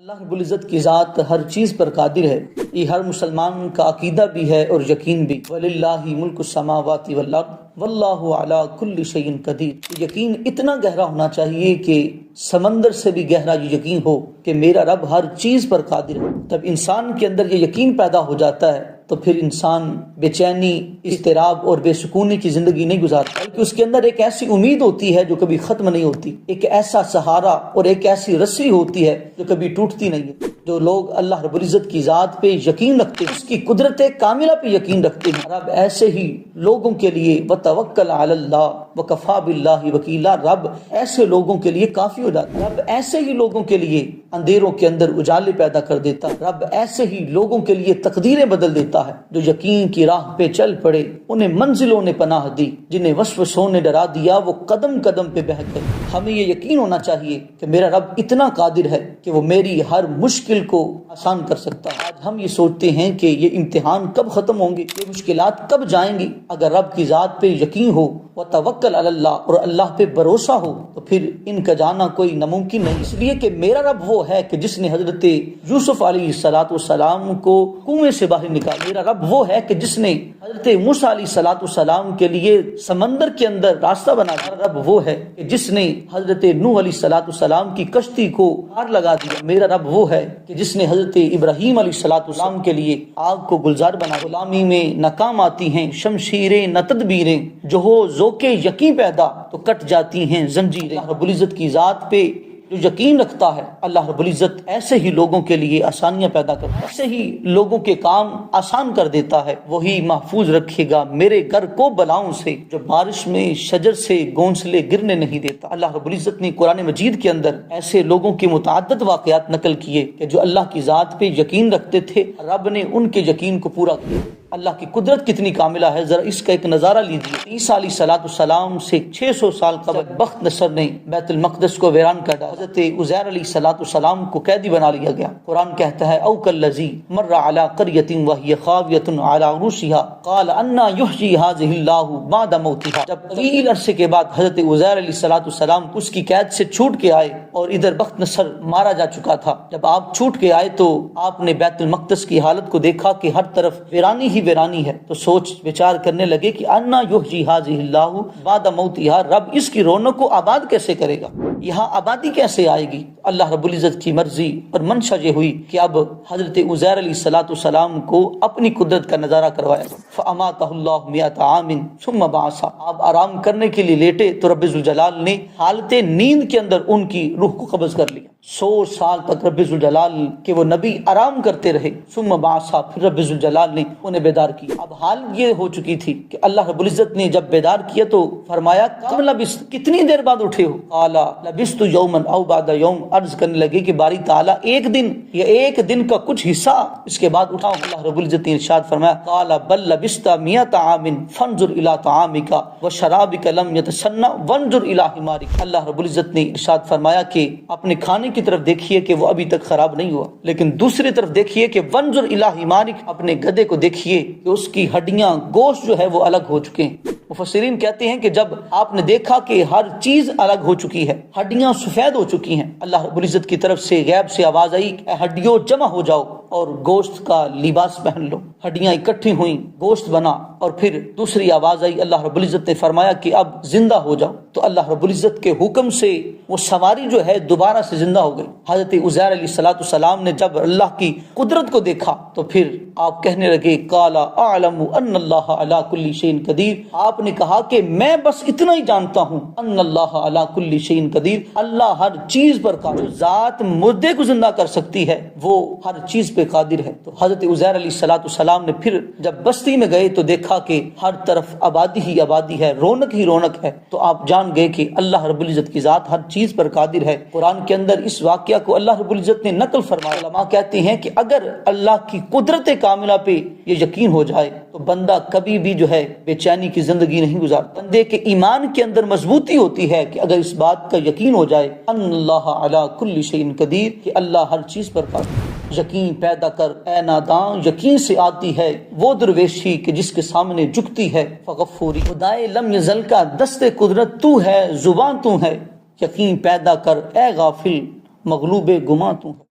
اللہ رب العزت کی ذات ہر چیز پر قادر ہے، یہ ہر مسلمان کا عقیدہ بھی ہے اور یقین بھی۔ وَلِلَّهِ مُلْكُ السَّمَاوَاتِ وَالْأَرْضِ وَاللَّهُ عَلَى كُلِّ شَيْءٍ قَدِيرٌ۔ یقین اتنا گہرا ہونا چاہیے کہ سمندر سے بھی گہرا یہ یقین ہو کہ میرا رب ہر چیز پر قادر ہے۔ جب انسان کے اندر یہ یقین پیدا ہو جاتا ہے تو پھر انسان بے چینی، اضطراب اور بے سکونی کی زندگی نہیں گزارتا، بلکہ اس کے اندر ایک ایسی امید ہوتی ہے جو کبھی ختم نہیں ہوتی، ایک ایسا سہارا اور ایک ایسی رسی ہوتی ہے جو کبھی ٹوٹتی نہیں ہے۔ جو لوگ اللہ رب العزت کی ذات پہ یقین رکھتے ہیں، اس کی قدرت کاملہ پہ یقین رکھتے ہیں، رب ایسے ہی لوگوں کے لیے وتوکل علی اللہ وکفی باللہ وکیلا، رب ایسے لوگوں کے لیے کافی ہو جاتا ہے۔ رب ایسے ہی لوگوں کے لیے اندھیروں کے اندر اجالے پیدا کر دیتا ہے، رب ایسے ہی لوگوں کے لیے تقدیریں بدل دیتا ہے۔ جو یقین کی راہ پہ چل پڑے انہیں منزلوں نے پناہ دی، جنہیں وسوسوں نے ڈرا دیا وہ قدم قدم پہ بہک گئے۔ ہمیں یہ یقین ہونا چاہیے کہ میرا رب اتنا قادر ہے کہ وہ میری ہر مشکل کو آسان کر سکتا ہے۔ آج ہم یہ سوچتے ہیں کہ یہ امتحان کب ختم ہوں گے، یہ مشکلات کب جائیں گی۔ اگر رب کی ذات پہ یقین ہو وتوکل علی اللہ اور اللہ پہ بھروسہ ہو تو پھر ان کا جانا کوئی ناممکن نہیں، اس لیے کہ میرا رب وہ ہے کہ جس نے حضرت یوسف علیہ السلام کو کنویں سے باہر نکالا۔ میرا رب وہ ہے کہ جس نے حضرت موسیٰ علیہ السلام کے لیے سمندر کے اندر راستہ بنایا۔ میرا رب وہ ہے کہ جس نے حضرت نوح علیہ السلام کی کشتی کو پار لگا دیا۔ میرا رب وہ ہے کہ جس نے حضرت ابراہیم علیہ السلام کے لیے آگ کو گلزار بنا۔ غلامی میں ناکام آتی ہیں شمشیریں نہ تدبیریں، جو ہو ذوق یقین پیدا تو کٹ جاتی ہیں زنجیریں۔ اللہ رب العزت کی ذات پہ جو یقین رکھتا ہے، اللہ رب العزت ایسے ہی لوگوں کے لیے آسانیاں پیدا کرتا ہے، ایسے ہی لوگوں کے کام آسان کر دیتا ہے۔ وہی محفوظ رکھے گا میرے گھر کو بلاؤں سے، جو بارش میں شجر سے گونسلے گرنے نہیں دیتا۔ اللہ رب العزت نے قرآن مجید کے اندر ایسے لوگوں کے متعدد واقعات نقل کیے کہ جو اللہ کی ذات پہ یقین رکھتے تھے، رب نے ان کے یقین کو پورا کیا۔ اللہ کی قدرت کتنی کاملہ ہے، ذرا اس کا ایک نظارہ لیجیے۔ عیسیٰ علیہ السلام سے 600 سال قبل بخت نصر نے بیت المقدس کو ویران کر ڈالا۔ حضرت عزیر علیہ السلام کو قیدی بنا لیا گیا۔ قرآن کہتا ہے او کالذی مر علی قریۃ وہی خاویۃ علی عروشها قال انا یحیی هذه اللہ بعد موتها۔ جب طویل عرصے کے بعد حضرت عزیر علیہ السلام اس کی قید سے چھوٹ کے آئے اور ادھر بخت نصر مارا جا چکا تھا، جب آپ چھوٹ کے آئے تو آپ نے بیت المقدس کی حالت کو دیکھا کہ ہر طرف ویرانی ویرانی ہے، تو سوچ وچار کرنے لگے کہ انا یحیی ھذہ اللہ بعد موتھا، رب اس کی رونق کو آباد کیسے کرے گا، یہاں آبادی کیسے آئے گی۔ اللہ رب العزت کی مرضی اور منشا یہ ہوئی کہ اب حضرت عزیر علیہ السلام کو اپنی قدرت کا نظارہ کروایا۔ فاماتہ اللہ مئۃ عام ثم بعثہ، آپ آرام کرنے کے لیے لیٹے تو رب ذوالجلال نے حالت نیند کے اندر ان کی روح کو قبض کر لیا۔ 100 سال تک رب ذوالجلال کے وہ نبی آرام کرتے رہے۔ ثم بعثہ، پھر رب ذوالجلال نے انہیں بیدار کیا۔ اب حال یہ ہو چکی تھی کہ اللہ رب العزت نے جب بیدار کیا تو فرمایا کم لبثت، کتنی دیر بعد اٹھے ہو؟ قال لبثت یوما او بعد یوم، عرض کرنے لگے کہ باری تعالیٰ ایک دن یا ایک دن کا کچھ حصہ اس کے بعد اٹھاؤ۔ اللہ رب العزت نے ارشاد فرمایا قال بل لبثت مئۃ عام فانظر الی طعامک وشرابک لم یتسنى وانظر الی حمارک۔ اللہ رب العزت نے ارشاد فرمایا کہ اپنے کھانے کی طرف دیکھیے کہ وہ ابھی تک خراب نہیں ہوا، لیکن دوسری طرف دیکھیے کہ وانظر الی حمارک، اپنے گدھے کو دیکھیے کہ اس کی ہڈیاں گوشت جو ہے وہ الگ ہو چکے ہیں۔ مفسرین کہتے ہیں کہ جب آپ نے دیکھا کہ ہر چیز الگ ہو چکی ہے، ہڈیاں سفید ہو چکی ہیں، اللہ رب العزت کی طرف سے غیب سے آواز آئی اے ہڈیوں جمع ہو جاؤ اور گوشت کا لباس پہن لو۔ ہڈیاں اکٹھی ہوئیں، گوشت بنا، اور پھر دوسری آواز آئی، اللہ رب العزت نے فرمایا کہ اب زندہ ہو جاؤ، تو اللہ رب العزت کے حکم سے وہ سواری جو ہے دوبارہ سے زندہ ہو گئی۔ حضرت عزیر علیہ السلام نے جب اللہ کی قدرت کو دیکھا تو پھر آپ کہنے لگے قال اعلم ان اللہ علی کل شیء قدیر، آپ نے کہا کہ میں بس اتنا ہی جانتا ہوں ان اللہ علی کل شیء قدیر، اللہ ہر چیز پر قادر، ذات مردے کو زندہ کر سکتی ہے، وہ ہر چیز پہ قادر ہے۔ تو حضرت عزیر علیہ السلام نے پھر جب بستی میں گئے تو دیکھا کہ ہر طرف آبادی ہی آبادی ہے، رونق ہی رونق ہے، تو آپ جان گئے کہ اللہ رب العزت کی ذات ہر چیز پر قادر ہے۔ قرآن کے اندر اس واقعہ کو اللہ رب العزت نے نقل فرمایا۔ علماء کہتے ہیں کہ اگر اللہ کی قدرت کاملہ پہ یہ یقین ہو جائے تو بندہ کبھی بھی جو ہے بے چینی کی زندگی نہیں گزارتا۔ بندے کے ایمان کے اندر مضبوطی ہوتی ہے کہ اگر اس بات کا یقین ہو جائے ان اللہ علی کل شیء قدیر، کہ اللہ ہر چیز پر قادر ہے۔ یقین پیدا کر اے ناداں، یقین سے آتی ہے وہ درویشی کہ جس کے سامنے جھکتی ہے فغفوری۔ خدائے لم یزل کا دست قدرت تو ہے، زبان تو ہے، یقین پیدا کر اے غافل، مغلوب گماں تو ہے۔